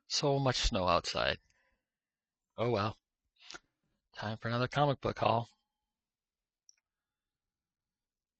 So much snow outside. Oh well. Time for another comic book haul.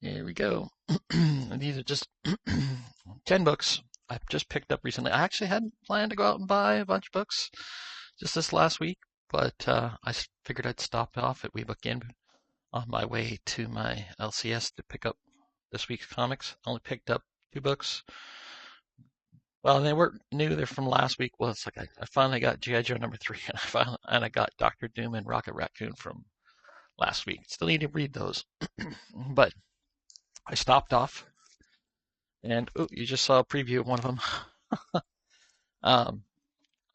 Here we go. These are just 10 books I've just picked up recently. I actually hadn't planned to go out and buy a bunch of books just this last week, but I figured I'd stop off at WeBook Inn on my way to my LCS to pick up this week's comics. I only picked up 2 books. Well, they weren't new. They're from last week. Well, it's like I finally got G.I. Joe #3, and I got Doctor Doom and Rocket Raccoon from last week. Still need to read those, but I stopped off, and oh, you just saw a preview of one of them. I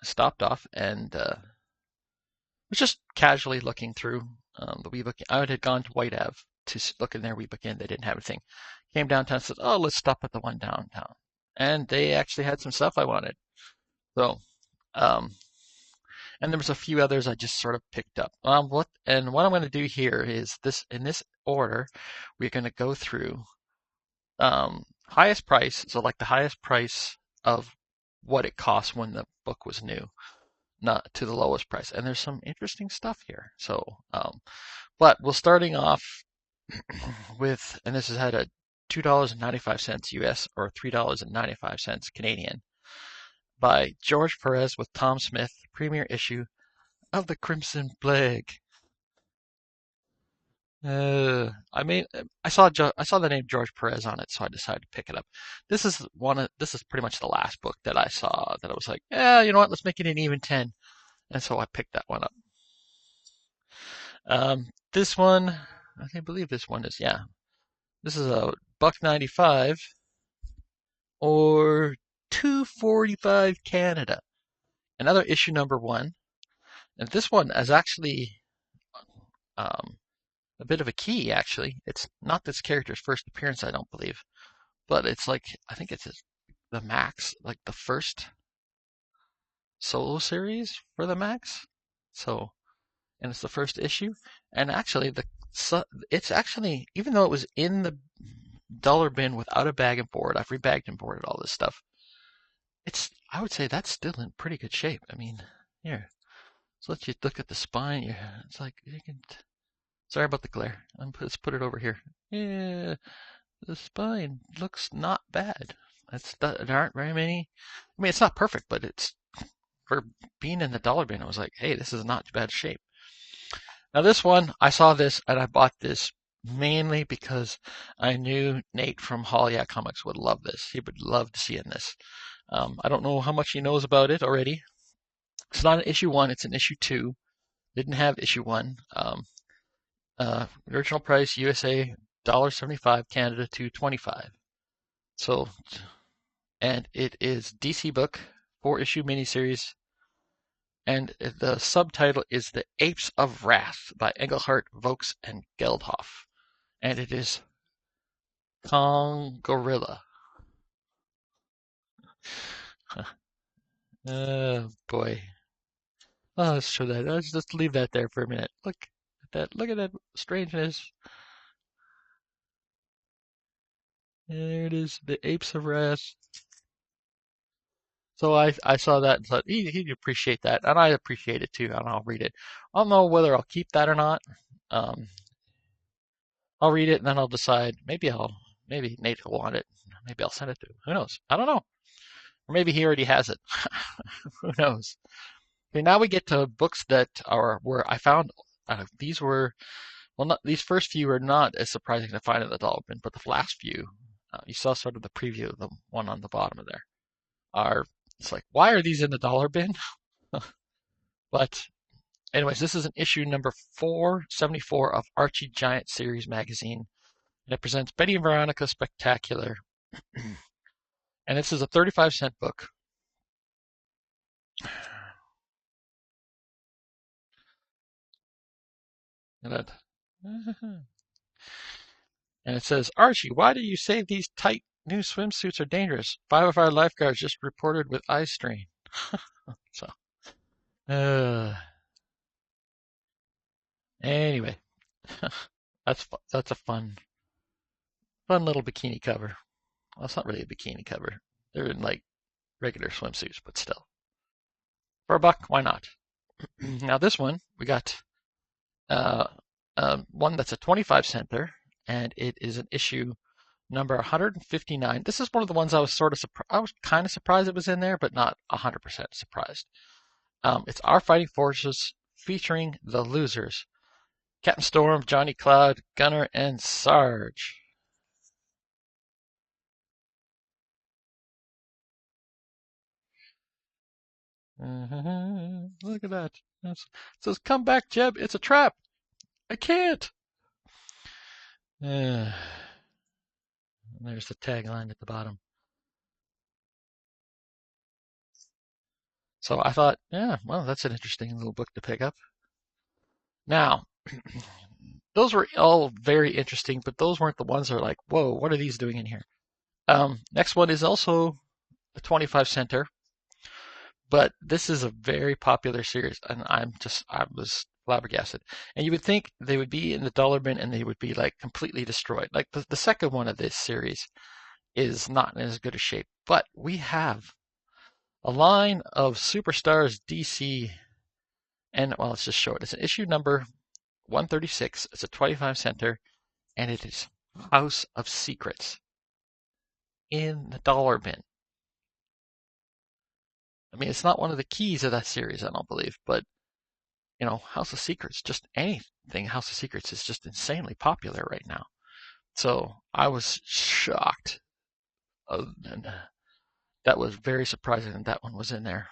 stopped off and was just casually looking through the WeBook. I had gone to White Ave to look in their WeBook Inn. They didn't have anything. Came downtown and said, "Oh, let's stop at the one downtown," and they actually had some stuff I wanted. So, um, and there was a few others I just sort of picked up. What I'm going to do here is this in this order. We're going to go through highest price, so like the highest price of what it cost when the book was new, not to the lowest price. And there's some interesting stuff here. So, but we're starting off with, and this is at a $2.95 US or $3.95 Canadian by George Perez with Tom Smith, premiere issue of the Crimson Plague. I mean, I saw the name George Perez on it, so I decided to pick it up. This is pretty much the last book that I saw that I was like, yeah, you know what? Let's make it an even 10, and so I picked that one up. This one, I believe this one is this is a $1.95 or $2.45 Canada. Another issue #1, and this one is actually um a bit of a key. Actually, it's not this character's first appearance, I don't believe. But it's like I think it's the Max, like the first solo series for the Max. So, and it's the first issue. And actually, it's actually, even though it was in the dollar bin without a bag and board, I've rebagged and boarded all this stuff. I would say that's still in pretty good shape. I mean, here, so let's you look at the spine. Yeah, it's like you can. Sorry about the glare. Let's put it over here. Yeah, the spine looks not bad. There aren't very many. I mean, it's not perfect, but it's for being in the dollar bin. I was like, hey, this is not bad shape. Now this one, I saw this and I bought this mainly because I knew Nate from Hollywood Comics would love this. He would love to see in this. I don't know how much he knows about it already. It's not an issue 1; it's an issue 2. Didn't have issue 1. Original price USA $1.75, Canada $2.25. So, and it is DC book, 4-issue miniseries, and the subtitle is The Apes of Wrath by Englehart, Vokes, and Geldhoff. And it is Kong Gorilla. Oh boy. Oh, let's show that. Let's just leave that there for a minute. Look at that. Look at that strangeness. There it is. The Apes of Wrath. So I saw that and thought he'd appreciate that, and I appreciate it too, and I'll read it. I don't know whether I'll keep that or not. Um, I'll read it and then I'll decide. Maybe Nate will want it. Maybe I'll send it to him. Who knows? I don't know. Or maybe he already has it. Who knows? Okay, now we get to books that are where I found these were not these first few are not as surprising to find in the dollar bin, but the last few you saw sort of the preview of the one on the bottom of there are. It's like, why are these in the dollar bin? But anyways, this is an issue number 474 of Archie Giant Series magazine. And it presents Betty and Veronica Spectacular. And this is a 35-cent book. And it says, Archie, why do you say these tight new swimsuits are dangerous? 5 of our lifeguards just reported with eye strain. So, uh, anyway, that's a fun little bikini cover. Well, it's not really a bikini cover. They're in like regular swimsuits, but still. For a buck, why not? Now this one, we got uh, one that's a 25-center, and it is an issue number 159. This is one of the ones I was I was kind of surprised it was in there, but not 100% surprised. It's Our Fighting Forces featuring the losers: Captain Storm, Johnny Cloud, Gunner, and Sarge. Look at that. It says, "Come back, Jeb. It's a trap. I can't." There's the tagline at the bottom. So I thought, yeah, well, that's an interesting little book to pick up. Now, those were all very interesting, but those weren't the ones that are like, whoa, what are these doing in here? Next one is also a 25-center, but this is a very popular series, and I was flabbergasted. And you would think they would be in the dollar bin and they would be like completely destroyed. Like the second one of this series is not in as good a shape, but we have a line of Superstars DC, and well, let's just show it. It's an issue number 136. It's a 25-center, and it is House of Secrets in the dollar bin. I mean, it's not one of the keys of that series, I don't believe, but House of Secrets, just anything House of Secrets is just insanely popular right now. So I was shocked. And that was very surprising that that one was in there.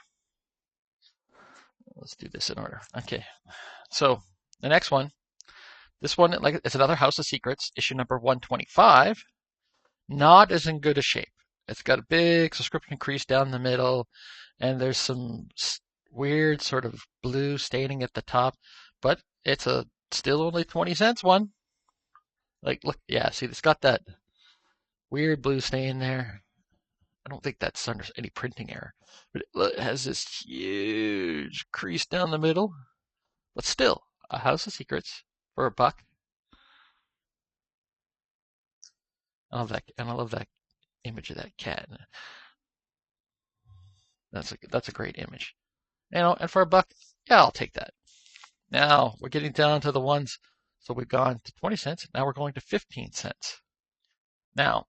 Let's do this in order. Okay. So the next one, this one, like, it's another House of Secrets, issue number 125. Not as in good a shape. It's got a big subscription crease down the middle, and there's some weird sort of blue staining at the top, but it's a still only 20 cents one. Like, look, yeah, see, it's got that weird blue stain there. I don't think that's under any printing error, but it has this huge crease down the middle. But still, a House of Secrets for a buck. I love that, and I love that image of that cat. That's a great image. And for a buck, yeah, I'll take that. Now we're getting down to the ones. So we've gone to 20 cents. Now we're going to 15 cents. Now,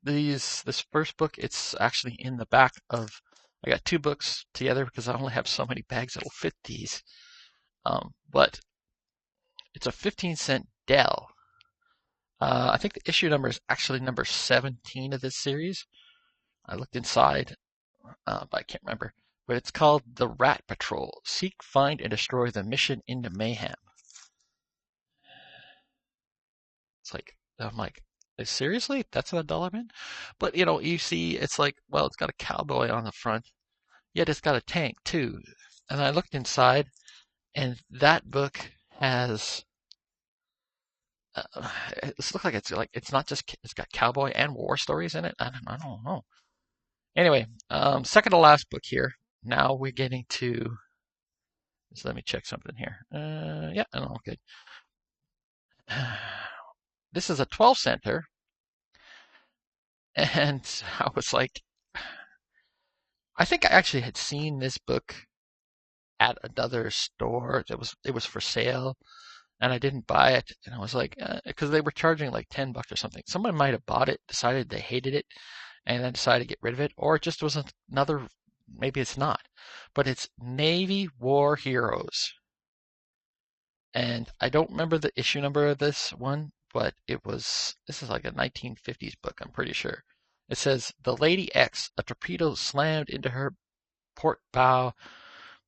this first book, it's actually in the back of. I got two books together because I only have so many bags that'll fit these. But it's a 15-cent Dell. I think the issue number is actually number 17 of this series. I looked inside, but I can't remember. But it's called The Rat Patrol. Seek, find, and destroy the mission into mayhem. I'm like, seriously? That's in a dollar bin? But, you see, it's like, well, it's got a cowboy on the front, yet it's got a tank, too. And I looked inside, and that book has it looks like it's not just, it's got cowboy and war stories in it. I don't know. Anyway, second to last book here. Now we're getting to. So let me check something here. Yeah, no, good. This is a 12-center, and I was like, I think I actually had seen this book at another store. It was for sale, and I didn't buy it. And I was like, because they were charging like $10 or something. Someone might have bought it, decided they hated it, and then decided to get rid of it, or it just was another. Maybe it's not, but it's Navy War Heroes. And I don't remember the issue number of this one, but this is like a 1950s book, I'm pretty sure. It says, "The Lady X, a torpedo slammed into her port bow.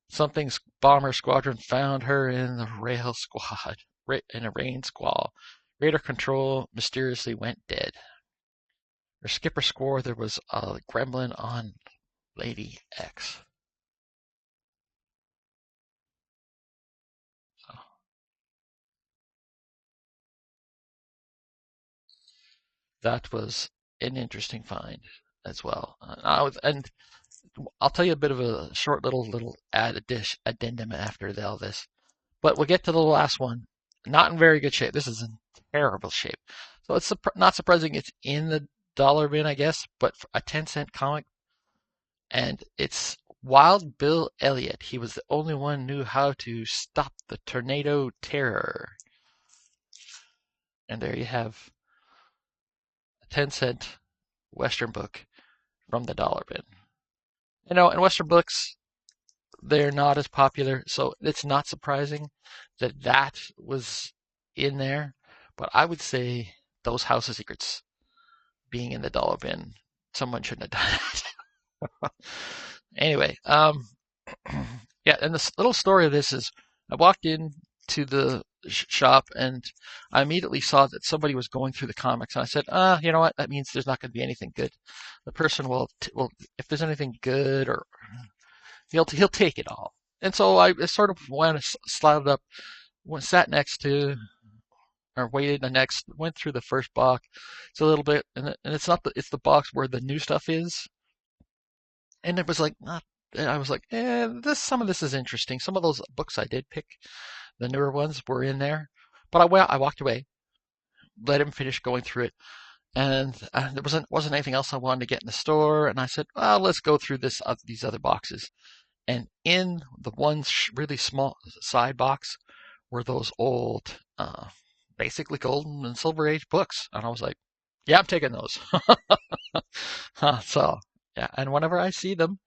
Something's bomber squadron found her in the in a rain squall. Radar control mysteriously went dead. Her skipper swore there was a gremlin on Lady X." So that was an interesting find as well. And I'll tell you a bit of a short little addendum after all this. But we'll get to the last one. Not in very good shape. This is in terrible shape. So it's not surprising it's in the dollar bin, I guess, but for a 10-cent comic. And it's Wild Bill Elliott. He was the only one who knew how to stop the tornado terror. And there you have a 10-cent Western book from the dollar bin. You know, and Western books, they're not as popular, so it's not surprising that that was in there. But I would say those House of Secrets being in the dollar bin, someone shouldn't have done that. Anyway, yeah, and the little story of this is I walked in to the shop and I immediately saw that somebody was going through the comics, and I said, you know what? That means there's not going to be anything good. The person will if there's anything good, or he'll take it all. And so I sort of went, slotted up, sat next to, or waited the next, went through the first box. It's a little bit, and it's not it's the box where the new stuff is, and it was like not. And I was like, some of this is interesting. Some of those books I did pick, the newer ones, were in there, but I walked away, let him finish going through it, and there wasn't anything else I wanted to get in the store, and I said, well, let's go through these other boxes. And in the one really small side box were those old, basically golden and silver age books. And I was like, yeah, I'm taking those. So, yeah. And whenever I see them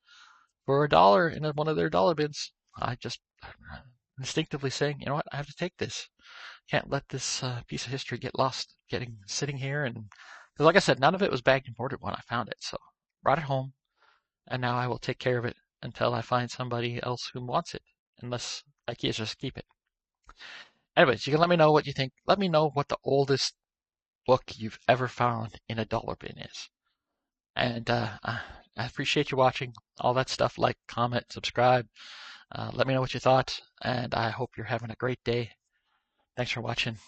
for $1 in one of their dollar bins, I just instinctively saying, you know what, I have to take this. Can't let this piece of history get lost, sitting here. And because, like I said, none of it was bagged and boarded when I found it. So, brought it home, and now I will take care of it until I find somebody else who wants it, unless I can't just keep it. Anyways, you can let me know what you think. Let me know what the oldest book you've ever found in a dollar bin is. And I appreciate you watching all that stuff. Like, comment, subscribe. Let me know what you thought, and I hope you're having a great day. Thanks for watching.